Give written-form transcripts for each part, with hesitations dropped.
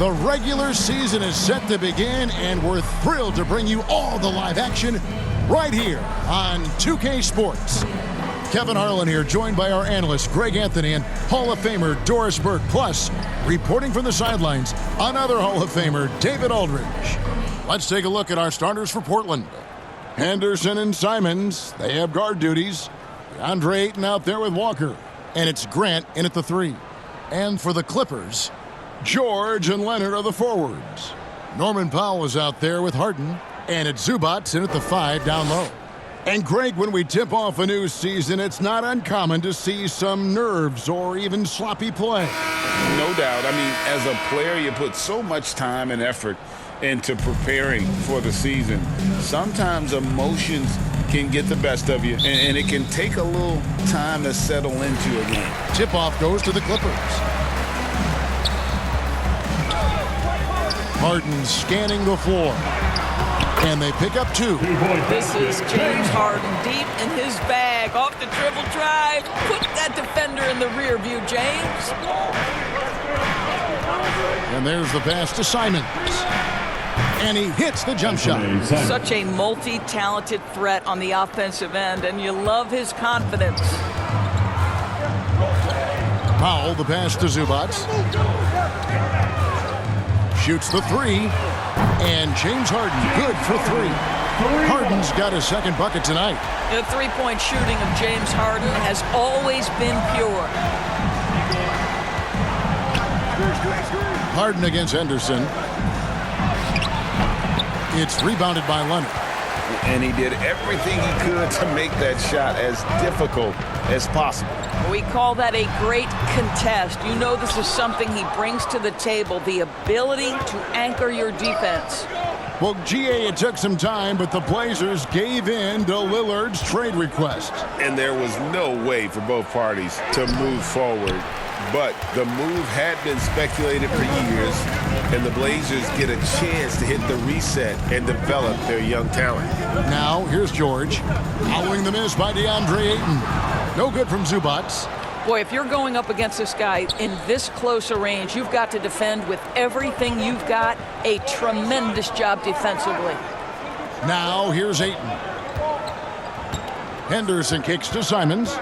The regular season is set to begin, and we're thrilled to bring you all the live action right here on 2K Sports. Kevin Harlan here, joined by our analysts Greg Anthony and Hall of Famer Doris Burke. Plus, reporting from the sidelines, another Hall of Famer, David Aldridge. Let's take a look at our starters for Portland. Henderson and Simons, they have guard duties. DeAndre Ayton out there with Walker. And it's Grant in at the 3. And for the Clippers, George and Leonard are the forwards. Norman Powell is out there with Harden. And it's Zubac in at the 5 down low. And Greg, when we tip off a new season, it's not uncommon to see some nerves or even sloppy play. No doubt. I mean, as a player, you put so much time and effort into preparing for the season. Sometimes emotions can get the best of you, and it can take a little time to settle into a game. Tip-off goes to the Clippers. Harden scanning the floor. And they pick up 2. This is James Harden deep in his bag. Off the dribble drive. Put that defender in the rear view, James. And there's the pass to Simons. And he hits the jump shot. Such a multi-talented threat on the offensive end, and you love his confidence. Powell, the pass to Zubac. Shoots the 3. And James Harden, good for 3. Harden's got his second bucket tonight. The three-point shooting of James Harden has always been pure. Harden against Henderson. It's rebounded by Leonard. And he did everything he could to make that shot as difficult as possible. We call that a great contest. You know this is something he brings to the table, the ability to anchor your defense. Well, GA, it took some time, but the Blazers gave in to Lillard's trade request. And there was no way for both parties to move forward. But the move had been speculated for years, and the Blazers get a chance to hit the reset and develop their young talent. Now, here's George. Following the miss by DeAndre Ayton. No good from Zubac. Boy, if you're going up against this guy in this close a range, you've got to defend with everything you've got. A tremendous job defensively. Now, here's Ayton. Henderson kicks to Simons.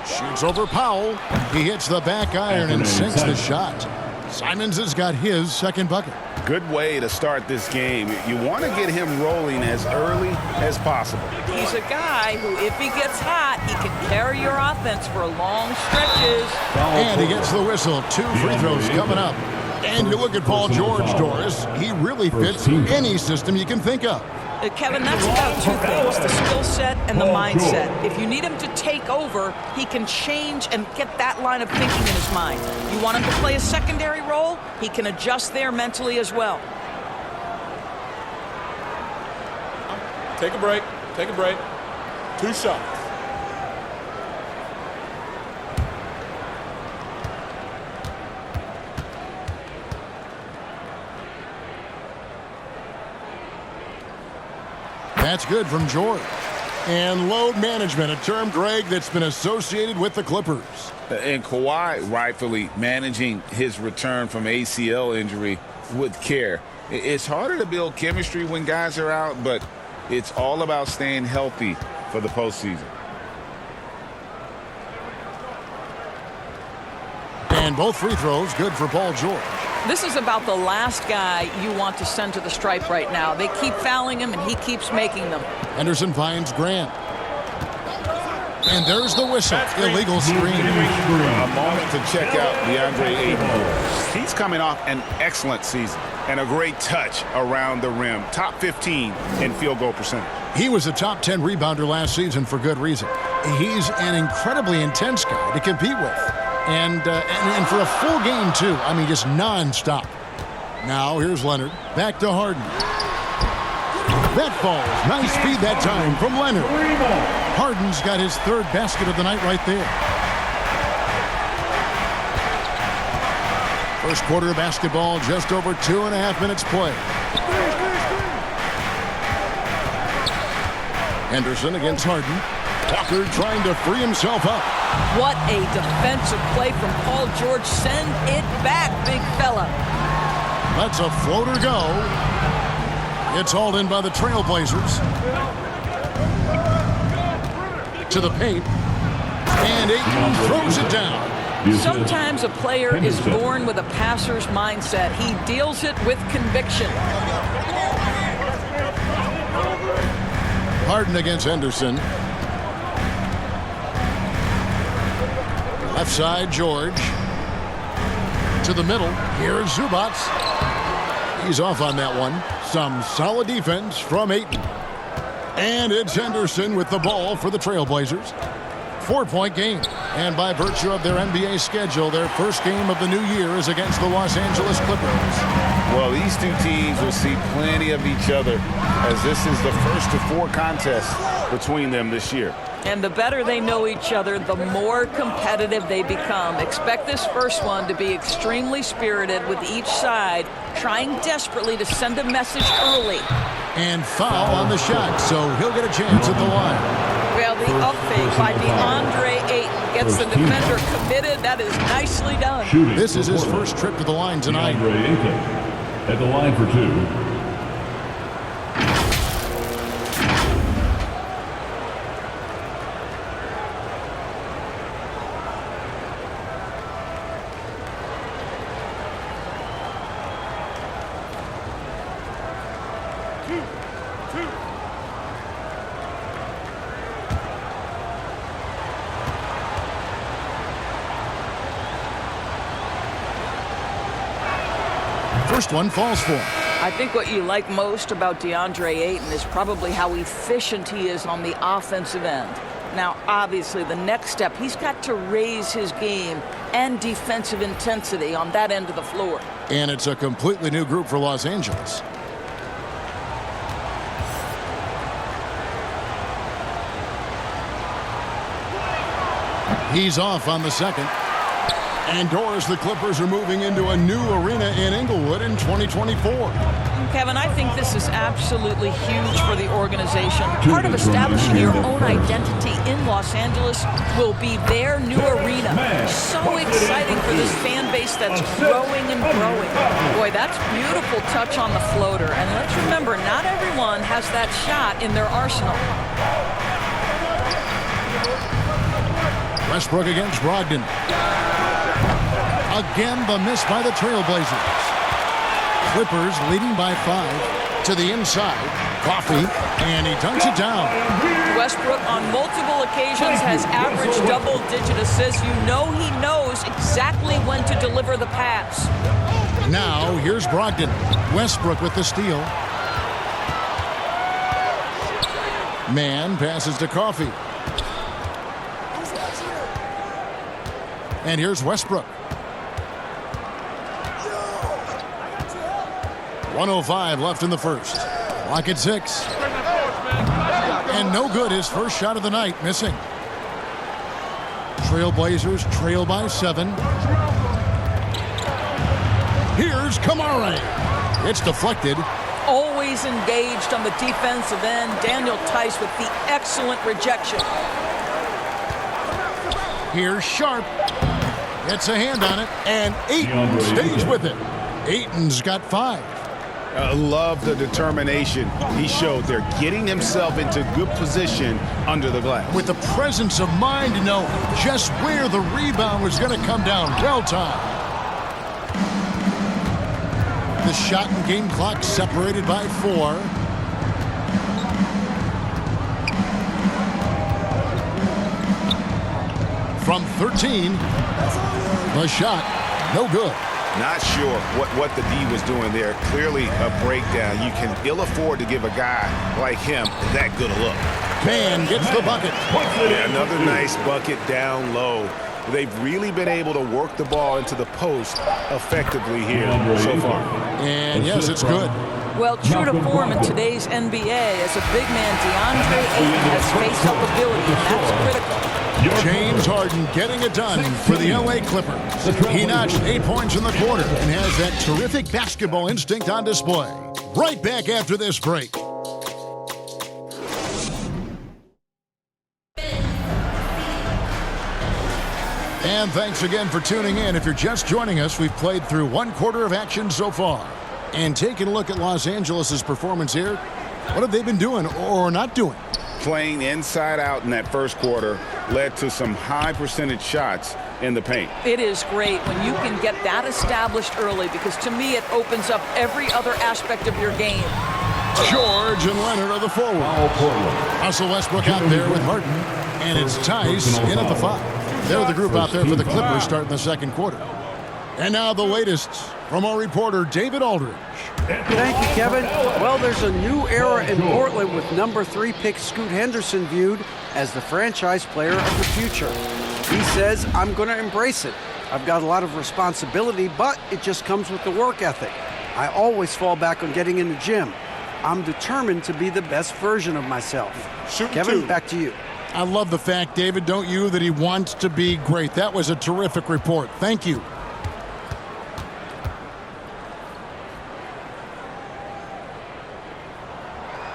Shoots over Powell. He hits the back iron and sinks the shot. Simons has got his second bucket. Good way to start this game. You want to get him rolling as early as possible. He's a guy who, if he gets hot, he can carry your offense for long stretches. And he gets the whistle. 2 free throws coming up. And you look at Paul George, Doris. He really fits any system you can think of. Kevin, that's about 2 things, the skill set and the mindset. If you need him to take over, he can change and get that line of thinking in his mind. You want him to play a secondary role, he can adjust there mentally as well. Take a break. Take a break. 2 shots. That's good from George. And load management, a term, Greg, that's been associated with the Clippers. And Kawhi rightfully managing his return from ACL injury with care. It's harder to build chemistry when guys are out, but it's all about staying healthy for the postseason. And both free throws good for Paul George. This is about the last guy you want to send to the stripe right now. They keep fouling him, and he keeps making them. Henderson finds Grant. And there's the whistle. Illegal screen. A moment to check out DeAndre Ayton. He's coming off an excellent season and a great touch around the rim. Top 15 in field goal percentage. He was a top 10 rebounder last season for good reason. He's an incredibly intense guy to compete with. And for a full game, too. I mean, just nonstop. Now, here's Leonard. Back to Harden. That falls. Nice feed that time from Leonard. Harden's got his 3rd basket of the night right there. First quarter of basketball, just over 2.5 minutes play. Henderson against Harden. Tucker trying to free himself up. What a defensive play from Paul George. Send it back, big fella. Lets a floater go. It's hauled in by the Trailblazers. To the paint. And Ayton throws it down. Sometimes a player is born with a passer's mindset. He deals it with conviction. Harden against Henderson. Left side, George. To the middle. Here's Zubac. He's off on that one. Some solid defense from Ayton. And it's Henderson with the ball for the Trailblazers. 4-point game. And by virtue of their NBA schedule, their first game of the new year is against the Los Angeles Clippers. Well, these two teams will see plenty of each other as this is the first of 4 contests between them this year. And the better they know each other, the more competitive they become. Expect this first one to be extremely spirited, with each side trying desperately to send a message early. And foul on the shot, so he'll get a chance at the line. Well, the up fake by DeAndre Ayton gets the defender committed. That is nicely done. This is his first trip to the line tonight. DeAndre Ayton at the line for 2. First one falls for him. I think what you like most about DeAndre Ayton is probably how efficient he is on the offensive end. Now, obviously, the next step, he's got to raise his game and defensive intensity on that end of the floor. And it's a completely new group for Los Angeles. He's off on the second. And Doris, the Clippers are moving into a new arena in Inglewood in 2024. Kevin, I think this is absolutely huge for the organization. Part of establishing your own identity in Los Angeles will be their new arena. So exciting for this fan base that's growing and growing. Boy, that's beautiful touch on the floater. And let's remember, not everyone has that shot in their arsenal. Westbrook against Brogdon. Again, the miss by the Trailblazers. Clippers leading by 5 to the inside. Coffee, and he dunks it down. Westbrook on multiple occasions has averaged double-digit assists. You know he knows exactly when to deliver the pass. Now, here's Brogdon. Westbrook with the steal. Man passes to Coffee. And here's Westbrook. 1:05 left in the first. Clock at 6. And no good, his first shot of the night, missing. Trailblazers trail by 7. Here's Kamara. It's deflected. Always engaged on the defensive end. Daniel Tice with the excellent rejection. Here's Sharp. Gets a hand on it, and Ayton stays with it. Ayton's got 5. I love the determination he showed there, getting himself into good position under the glass. With the presence of mind to know just where the rebound was going to come down. Well timed. The shot and game clock separated by 4. From 13, the shot, no good. Not sure what the D was doing there. Clearly a breakdown. You can ill afford to give a guy like him that good a look. Man gets the bucket. Yeah, another nice bucket down low. They've really been able to work the ball into the post effectively here so far. And yes, it's good. Well, true to form in today's NBA, as a big man, DeAndre Ayton has face-up ability, and that's critical. James Harden getting it done for the LA Clippers. He notched 8 points in the quarter and has that terrific basketball instinct on display. Right back after this break. And thanks again for tuning in. If you're just joining us, we've played through one quarter of action so far. And taking a look at Los Angeles' performance here, what have they been doing or not doing? Playing inside out in that first quarter led to some high percentage shots in the paint. It is great when you can get that established early, because to me it opens up every other aspect of your game. George and Leonard are the forward. Russell Westbrook out there with Harden. And it's Tice in at the 5. They're the group out there for the Clippers starting the second quarter. And now the latest from our reporter, David Aldridge. Thank you, Kevin. Well, there's a new era in Portland with number 3 pick Scoot Henderson viewed as the franchise player of the future. He says, I'm going to embrace it. I've got a lot of responsibility, but it just comes with the work ethic. I always fall back on getting in the gym. I'm determined to be the best version of myself. Kevin, back to you. I love the fact, David, don't you, that he wants to be great. That was a terrific report. Thank you.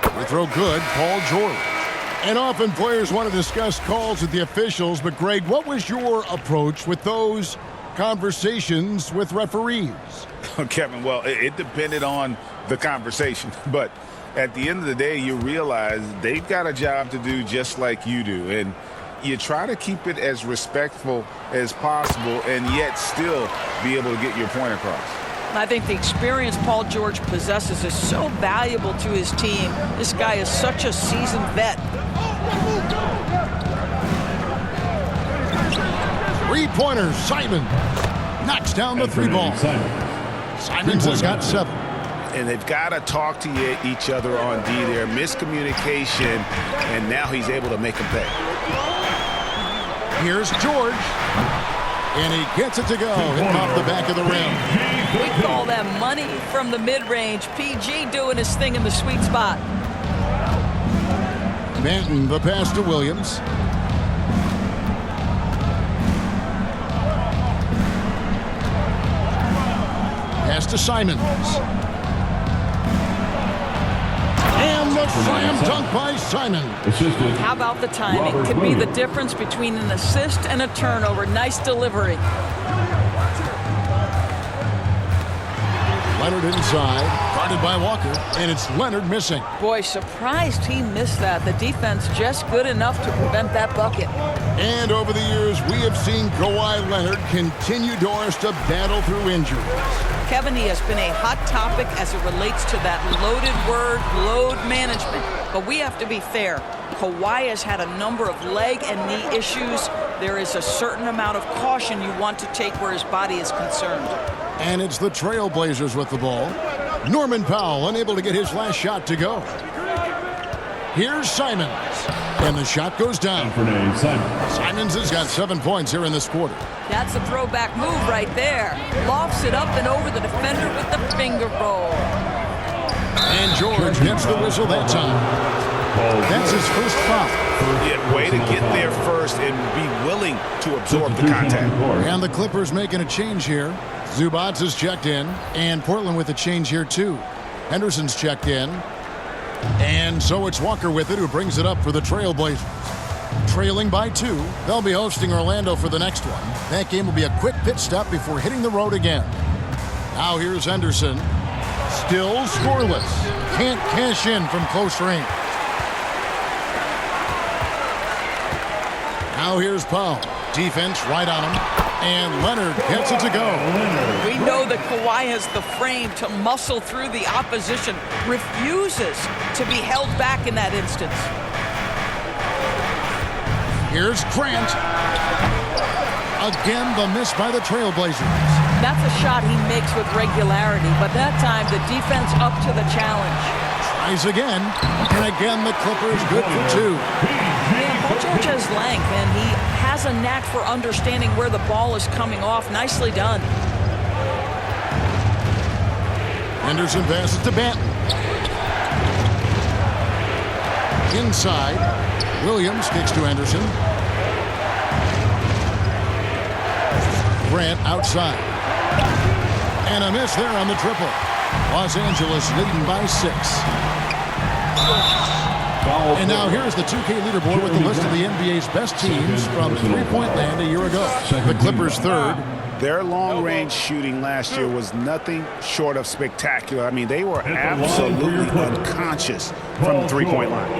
The throw good, Paul George. And often players want to discuss calls with the officials, but Greg, what was your approach with those conversations with referees? Kevin, well, it depended on the conversation, but at the end of the day, you realize they've got a job to do just like you do, and you try to keep it as respectful as possible and yet still be able to get your point across. I think the experience Paul George possesses is so valuable to his team. This guy is such a seasoned vet. Three-pointer, Simon knocks down the 3 ball. Simons has got 7. And they've got to talk to each other on D there. Miscommunication, and now he's able to make them pay. Here's George. And he gets it to go. Hit off the back of the rim. We call that money from the mid-range. PG doing his thing in the sweet spot. Banton, the pass to Williams. Pass to Simons. And the slam dunk by Simon. How about the timing? Could be the difference between an assist and a turnover. Nice delivery. Leonard inside, guarded by Walker, and it's Leonard missing. Boy, surprised he missed that. The defense just good enough to prevent that bucket. And over the years, we have seen Kawhi Leonard continue Doris to battle through injuries. Kevin, he has been a hot topic as it relates to that loaded word, load management. But we have to be fair. Kawhi has had a number of leg and knee issues. There is a certain amount of caution you want to take where his body is concerned. And it's the Trailblazers with the ball. Norman Powell unable to get his last shot to go. Here's Simons. And the shot goes down. Simons has got 7 points here in this quarter. That's a throwback move right there. Lofts it up and over the defender with the finger roll. And George gets the whistle that time. That's his first foul. Yeah, way to get there first and be willing to absorb the contact. And the Clippers making a change here. Zubats is checked in, and Portland with a change here too. Henderson's checked in, and so it's Walker with it, who brings it up for the Trailblazers. Trailing by 2, they'll be hosting Orlando for the next one. That game will be a quick pit stop before hitting the road again. Now here's Henderson, still scoreless. Can't cash in from close range. Now here's Powell. Defense right on him. And Leonard gets it to go. We know that Kawhi has the frame to muscle through the opposition. Refuses to be held back in that instance. Here's Grant. Again, the miss by the Trailblazers. That's a shot he makes with regularity, but that time the defense up to the challenge. Tries again, and again the Clippers good for 2. Yeah, Paul George has length, and he has a knack for understanding where the ball is coming off. Nicely done. Henderson passes to Banton. Inside, Williams kicks to Henderson. Grant outside. And a miss there on the triple. Los Angeles leading by 6. Foul And now play. here's the 2K leaderboard with the list of the NBA's best teams from three-point land a year ago. The Clippers third. Their long-range shooting last year was nothing short of spectacular. I mean, they were absolutely unconscious from the three-point line.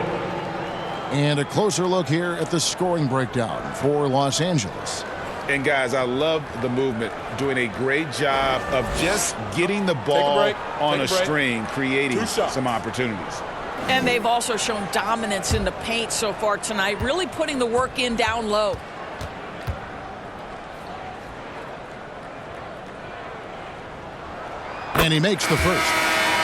And a closer look here at the scoring breakdown for Los Angeles. And, guys, I love the movement, doing a great job of just getting the ball on a string, creating some opportunities. And they've also shown dominance in the paint so far tonight, really putting the work in down low. And he makes the first.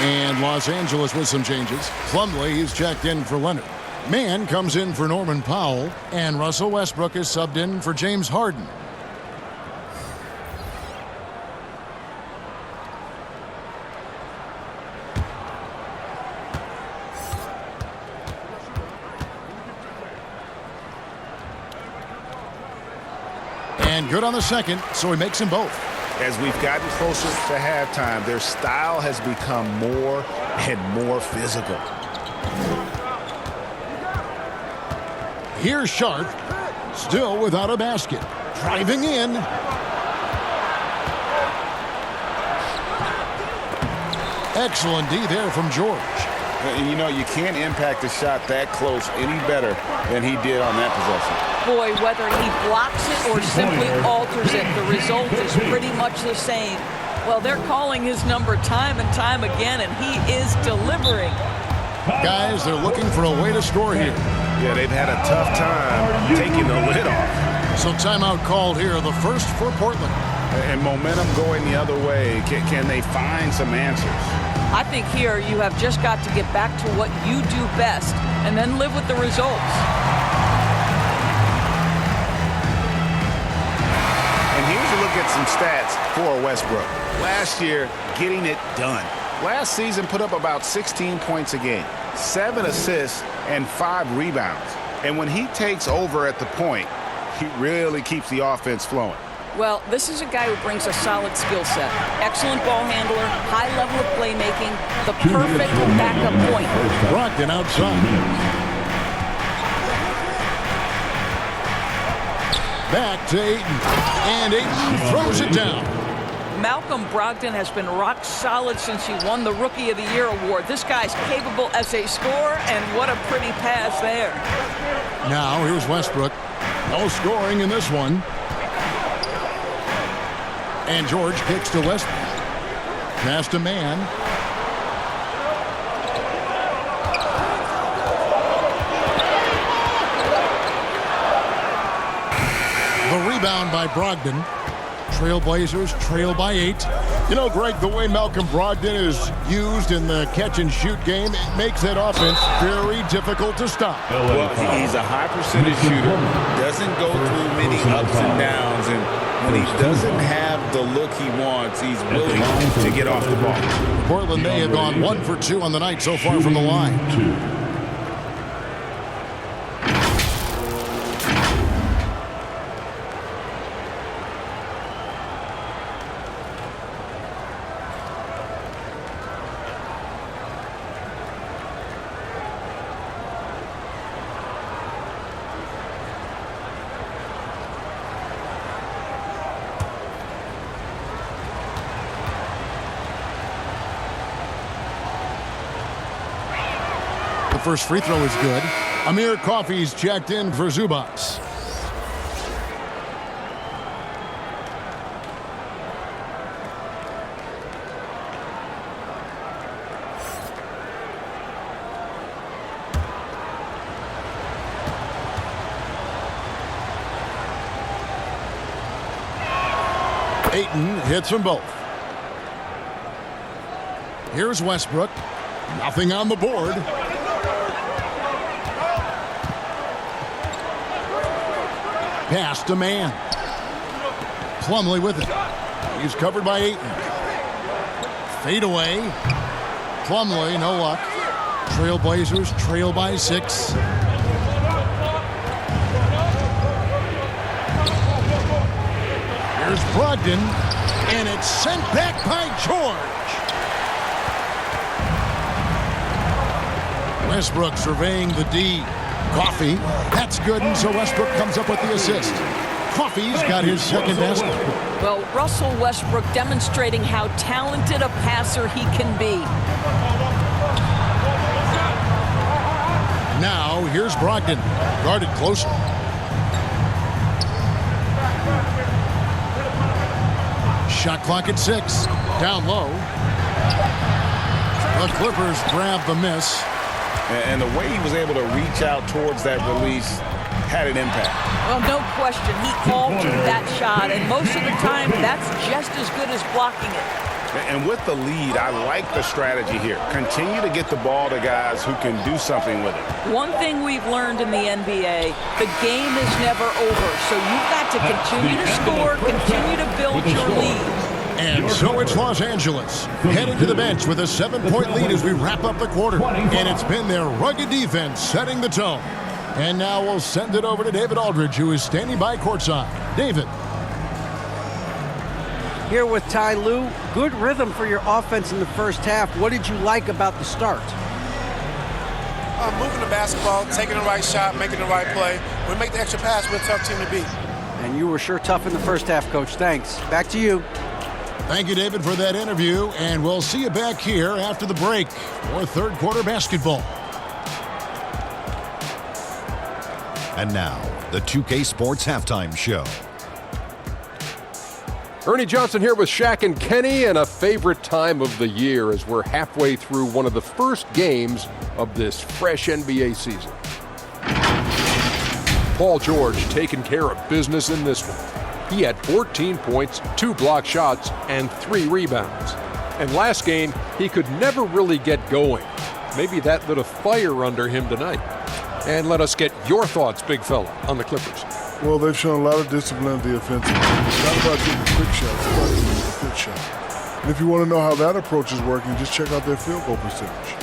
And Los Angeles with some changes. Plumlee is checked in for Leonard. Mann comes in for Norman Powell. And Russell Westbrook is subbed in for James Harden. And good on the second, so he makes them both. As we've gotten closer to halftime, their style has become more and more physical. Here's Sharp, still without a basket. Driving in. Excellent D there from George. And, you know, you can't impact a shot that close any better than he did on that possession. Boy, whether he blocks it or simply alters it, the result is pretty much the same. Well, they're calling his number time and time again, and he is delivering. Guys, they're looking for a way to score here. Yeah, they've had a tough time taking the lid off. So timeout called here, the first for Portland. And momentum going the other way. Can they find some answers? I think here you have just got to get back to what you do best and then live with the results. And here's a look at some stats for Westbrook. Last year, getting it done. Last season, put up about 16 points a game, 7 assists, and 5 rebounds. And when he takes over at the point, he really keeps the offense flowing. Well, this is a guy who brings a solid skill set. Excellent ball handler, high level of playmaking, the perfect backup point. Brogdon outside. Back to Ayton. And Ayton throws it down. Malcolm Brogdon has been rock solid since he won the Rookie of the Year award. This guy's capable as a scorer, and what a pretty pass there. Now here's Westbrook. No scoring in this one. And George kicks to Westbrook. Pass to Mann. The rebound by Brogdon. Trailblazers trail by 8. You know, Greg, the way Malcolm Brogdon is used in the catch-and-shoot game, it makes that offense very difficult to stop. Well, he's a high percentage shooter, doesn't go through many ups and downs, and when he doesn't have the look he wants, he's willing to get off the ball. Portland, they have gone 1 for 2 on the night so far from the line. First free throw is good. Amir Coffey's checked in for Zubats. Ayton hits them both. Here's Westbrook. Nothing on the board. Pass to Mann. Plumlee with it. He's covered by Ayton. Fade away. Plumlee, no luck. Trailblazers trail by 6. Here's Brogdon, and it's sent back by George. Westbrook surveying the D. Coffee, that's good, and so Westbrook comes up with the assist. Coffey's got his second basket. Well, Russell Westbrook demonstrating how talented a passer he can be. Now, here's Brogdon, guarded closer. Shot clock at 6. Down low. The Clippers grab the miss. And the way he was able to reach out towards that release had an impact. Well, no question. He called to that shot, and most of the time, that's just as good as blocking it. And with the lead, I like the strategy here. Continue to get the ball to guys who can do something with it. One thing we've learned in the NBA, the game is never over. So you've got to continue to score, continue to build your lead. And so it's Los Angeles heading to the bench with a 7-point lead as we wrap up the quarter. And it's been their rugged defense setting the tone. And now we'll send it over to David Aldridge, who is standing by courtside. David. Here with Ty Lue. Good rhythm for your offense in the first half. What did you like about the start? Moving the basketball, taking the right shot, making the right play. We make the extra pass, we're a tough team to beat. And you were sure tough in the first half, Coach. Thanks. Back to you. Thank you, David, for that interview, and we'll see you back here after the break for third quarter basketball. And now, the 2K Sports Halftime Show. Ernie Johnson here with Shaq and Kenny, and a favorite time of the year as we're halfway through one of the first games of this fresh NBA season. Paul George taking care of business in this one. He had 14 points, 2 block shots, and 3 rebounds. And last game, he could never really get going. Maybe that lit a fire under him tonight. And let us get your thoughts, big fella, on the Clippers. Well, they've shown a lot of discipline at the offensive end. It's not about getting quick shots, it's about getting a good shot. And if you want to know how that approach is working, just check out their field goal percentage.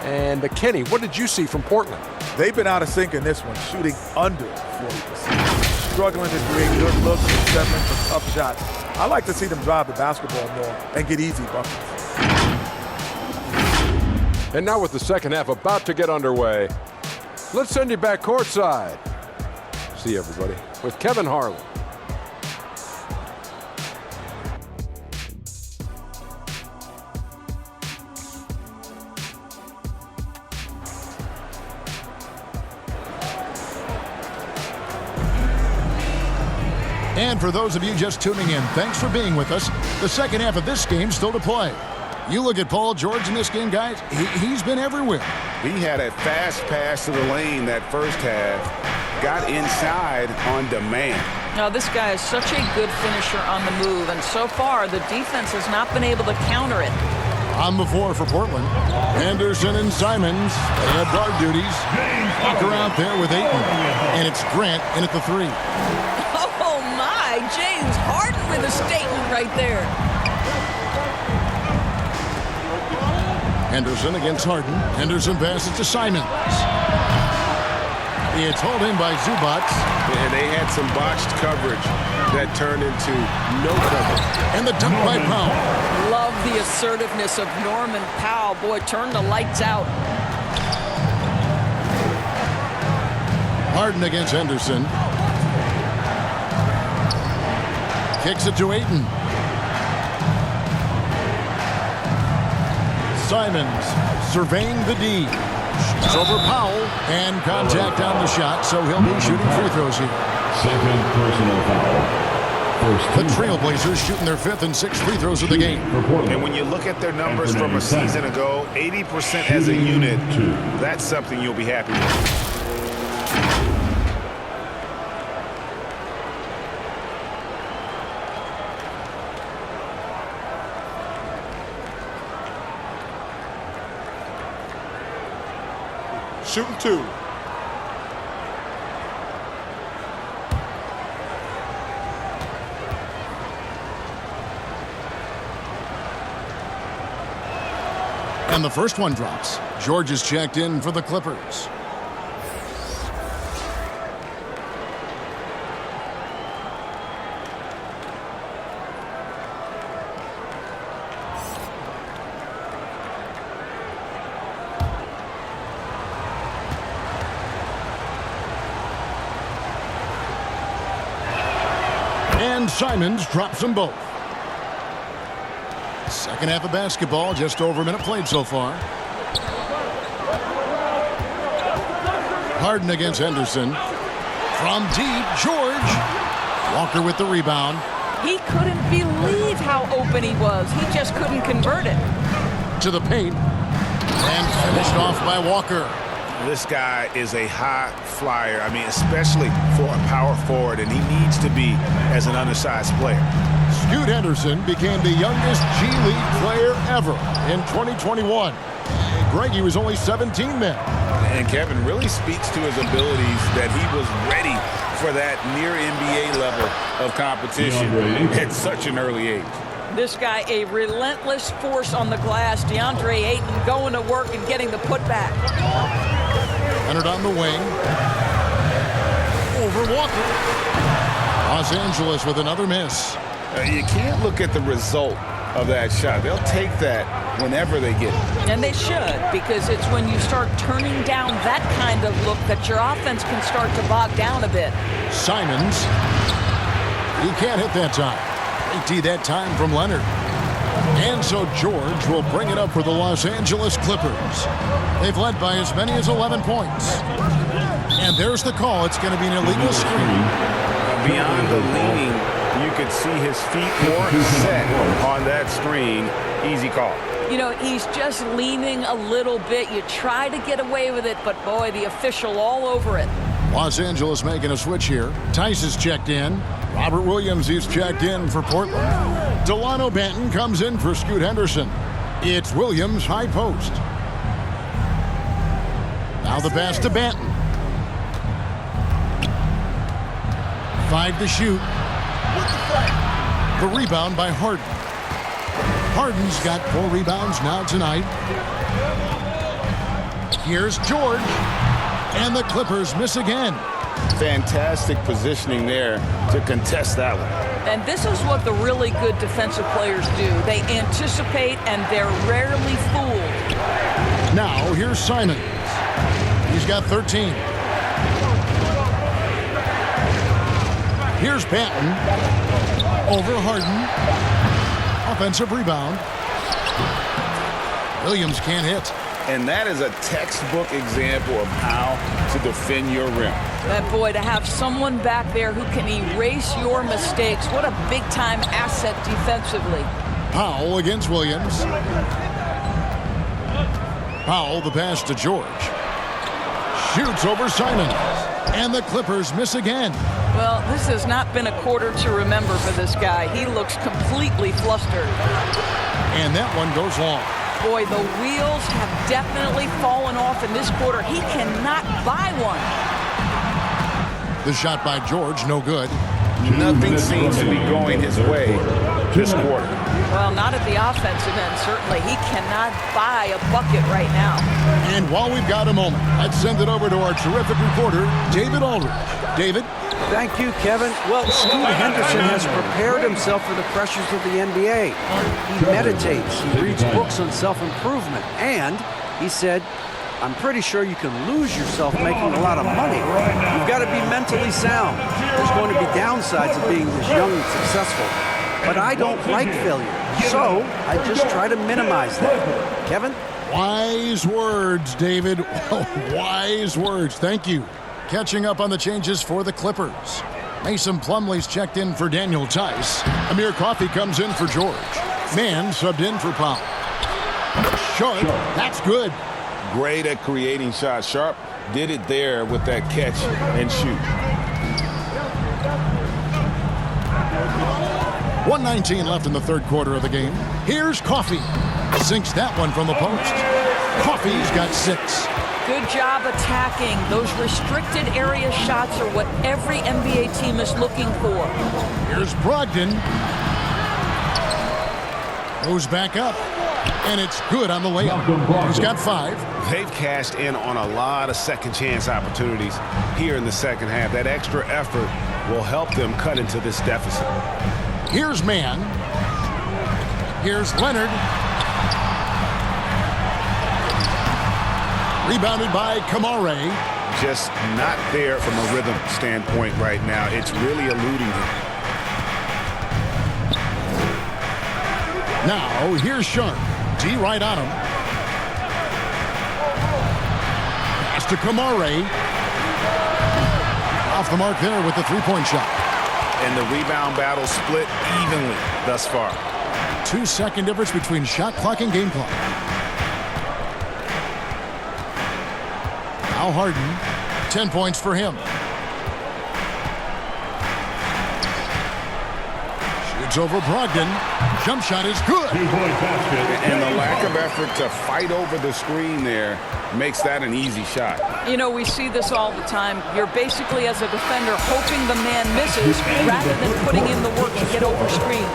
And Kenny, what did you see from Portland? They've been out of sync in this one, shooting under 40%. Struggling to create good looks and settling for tough shots. I like to see them drive the basketball more and get easy buckets. And now with the second half about to get underway, let's send you back courtside. See everybody with Kevin Harlan. And for those of you just tuning in, thanks for being with us. The second half of this game still to play. You look at Paul George in this game, guys, he's been everywhere. He had a fast pass to the lane that first half, got inside on demand. Now, this guy is such a good finisher on the move, and so far, the defense has not been able to counter it. On the floor for Portland, Anderson and Simons, they have guard duties. Walker out there with Ayton, and it's Grant in at the 3. Oh, my, James Harden with a statement right there. Henderson against Harden. Henderson passes to Simons. It's hauled in by Zubac. And they had some botched coverage that turned into no coverage. And the dunk by Powell. Love the assertiveness of Norman Powell. Boy, turn the lights out. Harden against Henderson. Kicks it to Ayton. Simons surveying the D. Shoots over Powell, and contact on the shot, so he'll be shooting free throws here. Second personal foul. The Trailblazers shooting their 5th and 6th free throws of the game. And when you look at their numbers from a season ago, 80% as a unit, that's something you'll be happy with. Shooting 2. And the first one drops. George is checked in for the Clippers. Simons drops them both. Second half of basketball, just over a minute played so far. Harden against Henderson. From deep, George. Walker with the rebound. He couldn't believe how open he was. He just couldn't convert it. To the paint. And finished off by Walker. This guy is a high flyer. I mean, especially for a power forward, and he needs to be as an undersized player. Scoot Henderson became the youngest G League player ever in 2021. Greg, he was only 17 then. And Kevin really speaks to his abilities that he was ready for that near NBA level of competition at such an early age. This guy, a relentless force on the glass. DeAndre Ayton going to work and getting the putback. Leonard on the wing. Over Walker. Los Angeles with another miss. You can't look at the result of that shot. They'll take that whenever they get it. And they should, because it's when you start turning down that kind of look that your offense can start to bog down a bit. Simons. He can't hit that time. They that time from Leonard. And so George will bring it up for the Los Angeles Clippers. They've led by as many as 11 points. And there's the call. It's going to be an illegal screen. Beyond the leaning, you could see his feet more set on that screen. Easy call. You know, he's just leaning a little bit. You try to get away with it, but boy, the official all over it. Los Angeles making a switch here. Tice is checked in. Robert Williams is checked in for Portland. Delano Banton comes in for Scoot Henderson. It's Williams high post. Now the pass to Banton. 5 to shoot. The rebound by Harden. Harden's got 4 rebounds now tonight. Here's George. And the Clippers miss again. Fantastic positioning there to contest that one. And this is what the really good defensive players do. They anticipate and they're rarely fooled. Now here's Simons. He's got 13. Here's Banton. Over Harden. Offensive rebound. Williams can't hit. And that is a textbook example of how to defend your rim. That boy, to have someone back there who can erase your mistakes, what a big-time asset defensively. Powell against Williams. Powell, the pass to George. Shoots over Simons. And the Clippers miss again. Well, this has not been a quarter to remember for this guy. He looks completely flustered. And that one goes long. Boy, the wheels have definitely fallen off in this quarter. He cannot buy one. The shot by George, no good. Nothing seems to be going his way this quarter. Well, not at the offensive end, certainly. He cannot buy a bucket right now. And while we've got a moment, let's send it over to our terrific reporter, David Aldridge. David? Thank you, Kevin. Well, Scoot Henderson has prepared himself for the pressures of the NBA. He meditates, he reads books on self-improvement, and he said, I'm pretty sure you can lose yourself making a lot of money. You've got to be mentally sound. There's going to be downsides of being this young and successful. But I don't like failure, so I just try to minimize that. Kevin? Wise words, David. Wise words. Thank you. Catching up on the changes for the Clippers. Mason Plumlee's checked in for Daniel Tice. Amir Coffey comes in for George. Mann subbed in for Powell. Sharp, that's good. Great at creating shots. Sharp did it there with that catch and shoot. 1:19 left in the third quarter of the game. Here's Coffey. Sinks that one from the post. Coffey's got 6. Good job attacking. Those restricted area shots are what every NBA team is looking for. Here's Brogdon. Goes back up. And it's good on the layup. He's got 5. They've cashed in on a lot of second chance opportunities here in the second half. That extra effort will help them cut into this deficit. Here's Mann. Here's Leonard. Rebounded by Kamare. Just not there from a rhythm standpoint right now. It's really eluding him. Now, here's Sharp. D right on him. Pass to Kamare. Off the mark there with the three-point shot. And the rebound battle split evenly thus far. 2-second difference between shot clock and game clock. Al Harden, 10 points for him. Shoots over Brogdon. Jump shot is good. And the lack of effort to fight over the screen there makes that an easy shot. You know, we see this all the time. You're basically, as a defender, hoping the man misses rather than putting in the work to get over screens.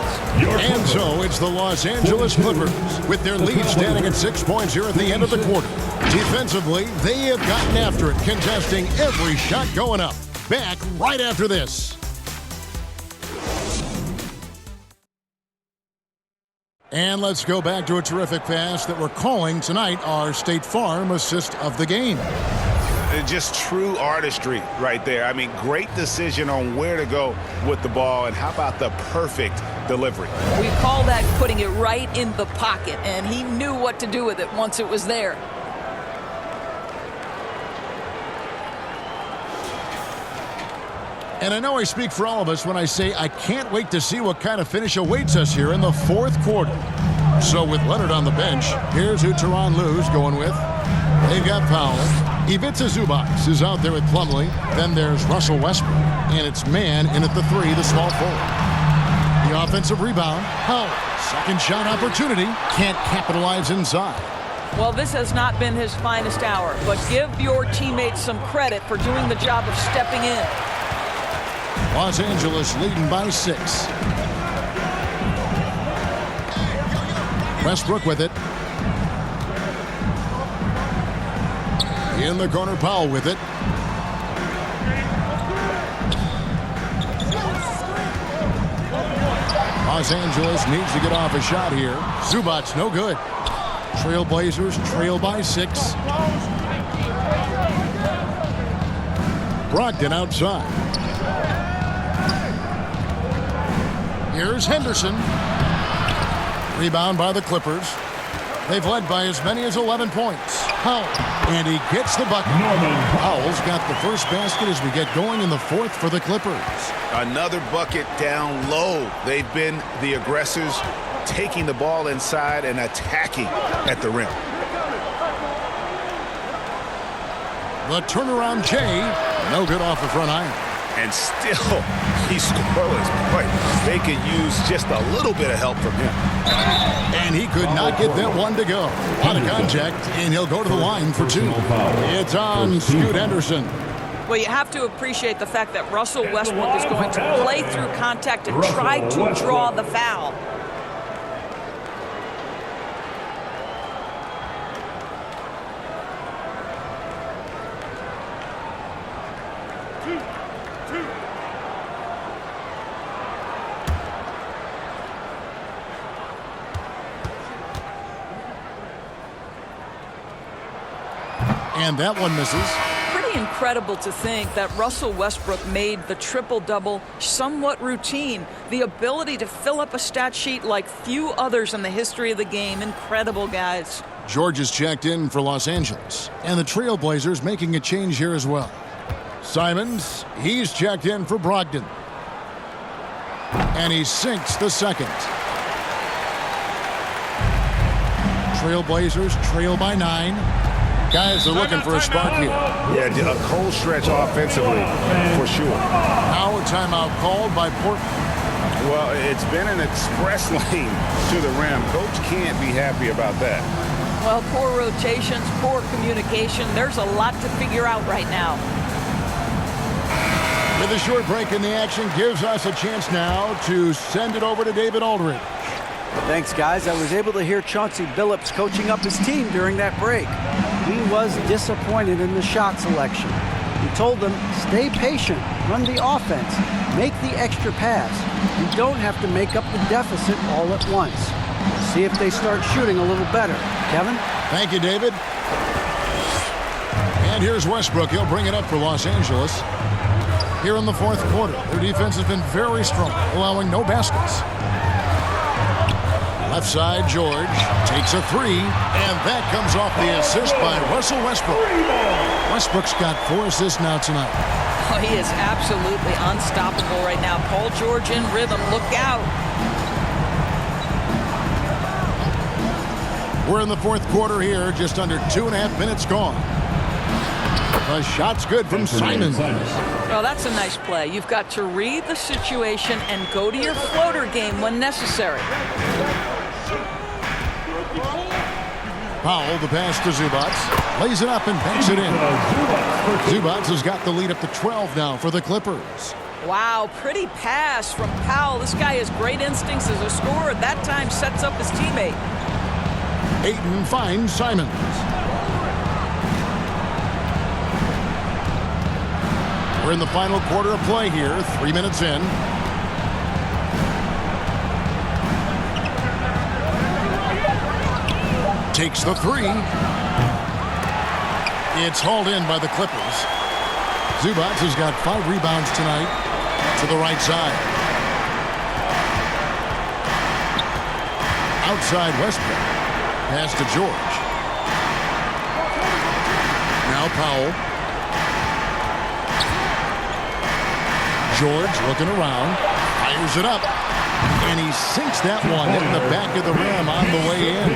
And so it's the Los Angeles Clippers with their lead standing at 6 points here at the end of the quarter. Defensively, they have gotten after it, contesting every shot going up. Back right after this. And let's go back to a terrific pass that we're calling tonight our State Farm assist of the game. Just true artistry right there. I mean, great decision on where to go with the ball, and how about the perfect delivery? We call that putting it right in the pocket, and he knew what to do with it once it was there. And I know I speak for all of us when I say I can't wait to see what kind of finish awaits us here in the fourth quarter. So with Leonard on the bench, here's who Tyronn Lue's going with. They've got Powell. Ivica Zubac is out there with Plumlee. Then there's Russell Westbrook. And it's man in at the three, the small forward. The offensive rebound. Powell. Second shot opportunity. Can't capitalize inside. Well, this has not been his finest hour, but give your teammates some credit for doing the job of stepping in. Los Angeles leading by 6. Westbrook with it. In the corner, Powell with it. Los Angeles needs to get off a shot here. Zubac's no good. Trailblazers trail by 6. Brogdon outside. Here's Henderson. Rebound by the Clippers. They've led by as many as 11 points. Powell. And he gets the bucket. Powell's got the first basket as we get going in the fourth for the Clippers. Another bucket down low. They've been the aggressors, taking the ball inside and attacking at the rim. The turnaround Jay. No good off the front iron. And still, he's scoreless. Boy, they could use just a little bit of help from him. And he could not get that one to go. Out of contact, and he'll go to the line for 2. It's on Scoot Henderson. Well, you have to appreciate the fact that Russell Westbrook is going to play through contact and try to draw the foul. And that one misses. Pretty incredible to think that Russell Westbrook made the triple-double somewhat routine. The ability to fill up a stat sheet like few others in the history of the game. Incredible, guys. George is checked in for Los Angeles. And the Trailblazers making a change here as well. Simons, he's checked in for Brogdon. And he sinks the second. Trailblazers trail by 9. Guys are looking for a spark here. Yeah, a cold stretch offensively, for sure. Now a timeout called by Portland. Well, it's been an express lane to the rim. Coach can't be happy about that. Well, poor rotations, poor communication. There's a lot to figure out right now. With a short break in the action, gives us a chance now to send it over to David Aldridge. Thanks, guys. I was able to hear Chauncey Billups coaching up his team during that break. He was disappointed in the shot selection. He told them, stay patient, run the offense, make the extra pass. You don't have to make up the deficit all at once. See if they start shooting a little better. Kevin? Thank you, David. And here's Westbrook. He'll bring it up for Los Angeles. Here in the fourth quarter, their defense has been very strong, allowing no baskets. Left side, George takes a three, and that comes off the assist by Russell Westbrook. Westbrook's got 4 assists now tonight. Oh, he is absolutely unstoppable right now. Paul George in rhythm. Look out. We're in the fourth quarter here, just under 2.5 minutes gone. The shot's good from Simons. Well, that's a nice play. You've got to read the situation and go to your floater game when necessary. Powell, the pass to Zubats. Lays it up and banks it in. Zubats has got the lead up to 12 now for the Clippers. Wow, pretty pass from Powell. This guy has great instincts as a scorer. That time sets up his teammate. Ayton finds Simons. We're in the final quarter of play here, 3 minutes in. Takes the three. It's hauled in by the Clippers. Zubats has got 5 rebounds tonight to the right side. Outside Westbrook. Pass to George. Now Powell. George looking around. Fires it up. And he sinks that one, hitting the back of the rim on the way in.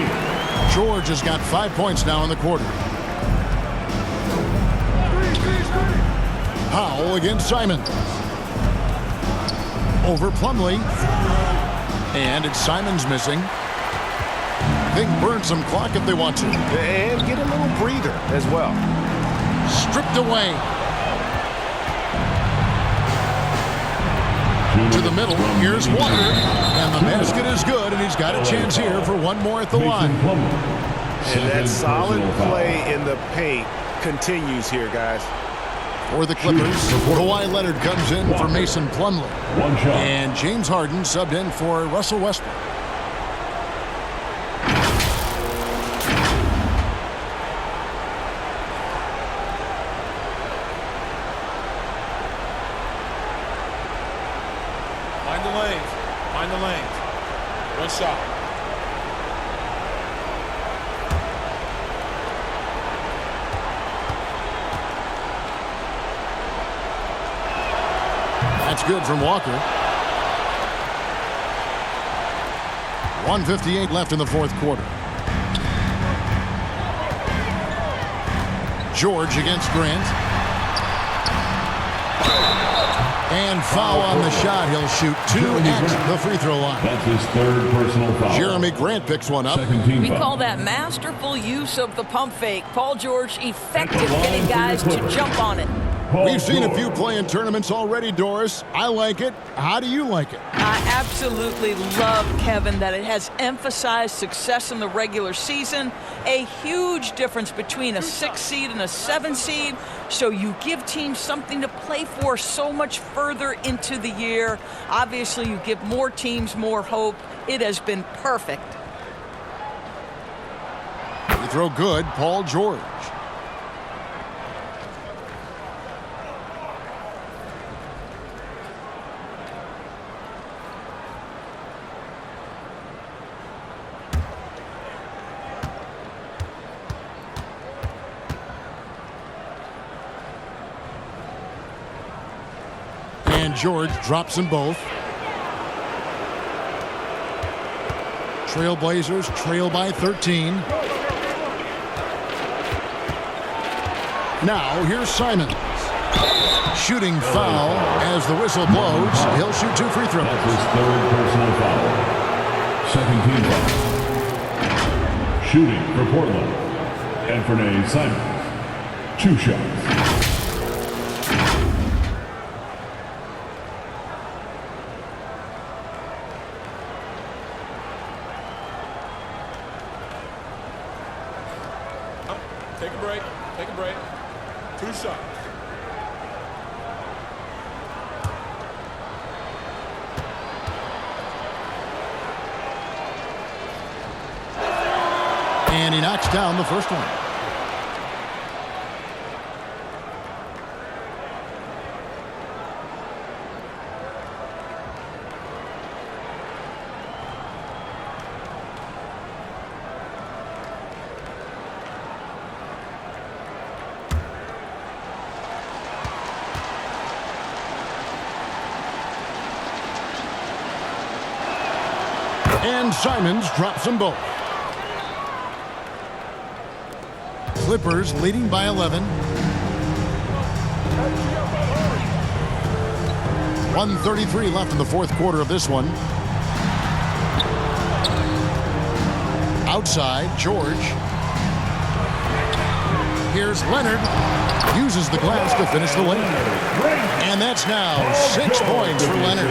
George has got 5 points now in the quarter. Powell against Simons. Over Plumlee. And it's Simons missing. They can burn some clock if they want to. And get a little breather as well. Stripped away. To the middle. Here's Walker. And the basket is good, and he's got a chance here for one more at the line. And that solid play in the paint continues here, guys. For the Clippers, Kawhi Leonard comes in for Mason Plumlee. And James Harden subbed in for Russell Westbrook. Find the lanes. Find the lanes. One shot. That's good from Walker. 1:58 left in the fourth quarter. George against Grant. And foul on the shot. He'll shoot 2 at the free throw line. That's his 3rd personal foul. Jeremy Grant picks one up. We call that masterful use of the pump fake. Paul George effective getting guys to jump on it. We've seen a few play-in tournaments already, Doris. I like it. How do you like it? I absolutely love, Kevin, that it has emphasized success in the regular season. A huge difference between a 6 seed and a 7 seed. So you give teams something to play for so much further into the year. Obviously, you give more teams more hope. It has been perfect. Free throw good, Paul George. And George drops them both. Trailblazers trail by 13. Now here's Simons. Shooting foul as the whistle blows. He'll shoot 2 free throws. That's his 3rd personal foul. 2nd team foul. Shooting for Portland. Anthony Simons. 2 shots. Take a break. Take a break. 2 shots. And he knocks down the first one. And Simons drops them both. Clippers leading by 11. 1:33 left in the fourth quarter of this one. Outside, George. Here's Leonard. Uses the glass to finish the lane. And that's now 6 points for Leonard.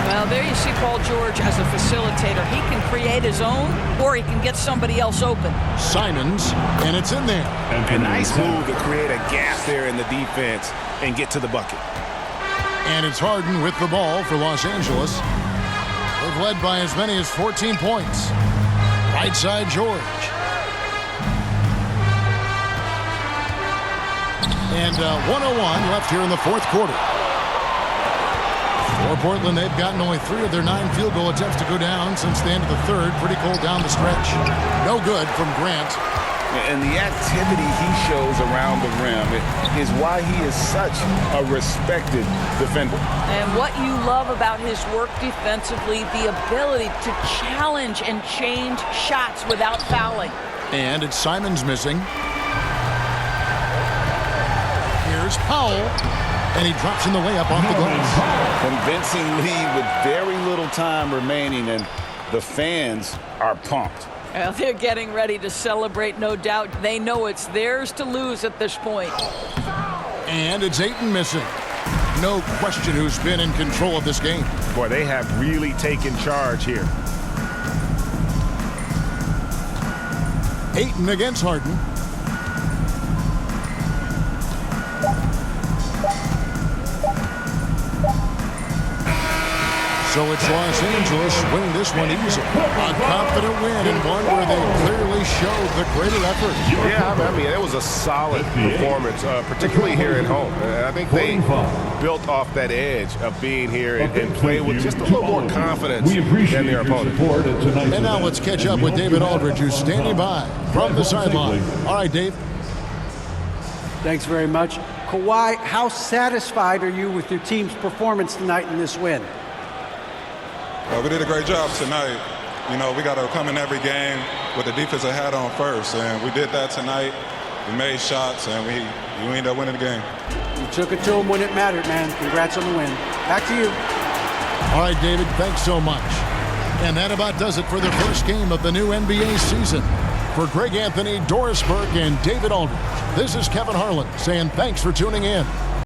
Well, there you see Paul George as a facilitator. He can create his own, or he can get somebody else open. Simons, and it's in there. A nice move to create a gap there in the defense and get to the bucket. And it's Harden with the ball for Los Angeles. They've led by as many as 14 points. Right side, George. And 1:01 left here in the fourth quarter. For Portland, they've gotten only 3 of their 9 field goal attempts to go down since the end of the third. Pretty cold down the stretch. No good from Grant. And the activity he shows around the rim is why he is such a respected defender. And what you love about his work defensively, the ability to challenge and change shots without fouling. And it's Simons missing. Here's Powell, and he drops in the layup off the glass. Convincing lead with very little time remaining, and the fans are pumped. Well, they're getting ready to celebrate, no doubt. They know it's theirs to lose at this point. And it's Ayton missing. No question who's been in control of this game. Boy, they have really taken charge here. Ayton against Harden. So it's Los Angeles winning this one easy. A confident win and one where they clearly showed the greater effort. Yeah, I mean, it was a solid performance, particularly here at home. I think they built off that edge of being here and playing with just a little more confidence than their opponent. And now let's catch up with David Aldridge, who's standing by from the sideline. All right, Dave. Thanks very much. Kawhi, how satisfied are you with your team's performance tonight in this win? We did a great job tonight. You know, we got to come in every game with the defensive hat on first, and we did that tonight. We made shots, and we ended up winning the game. You took it to them when it mattered, man. Congrats on the win. Back to you. All right, David, thanks so much. And that about does it for the first game of the new NBA season. For Greg Anthony, Doris Burke, and David Aldridge, this is Kevin Harlan saying thanks for tuning in.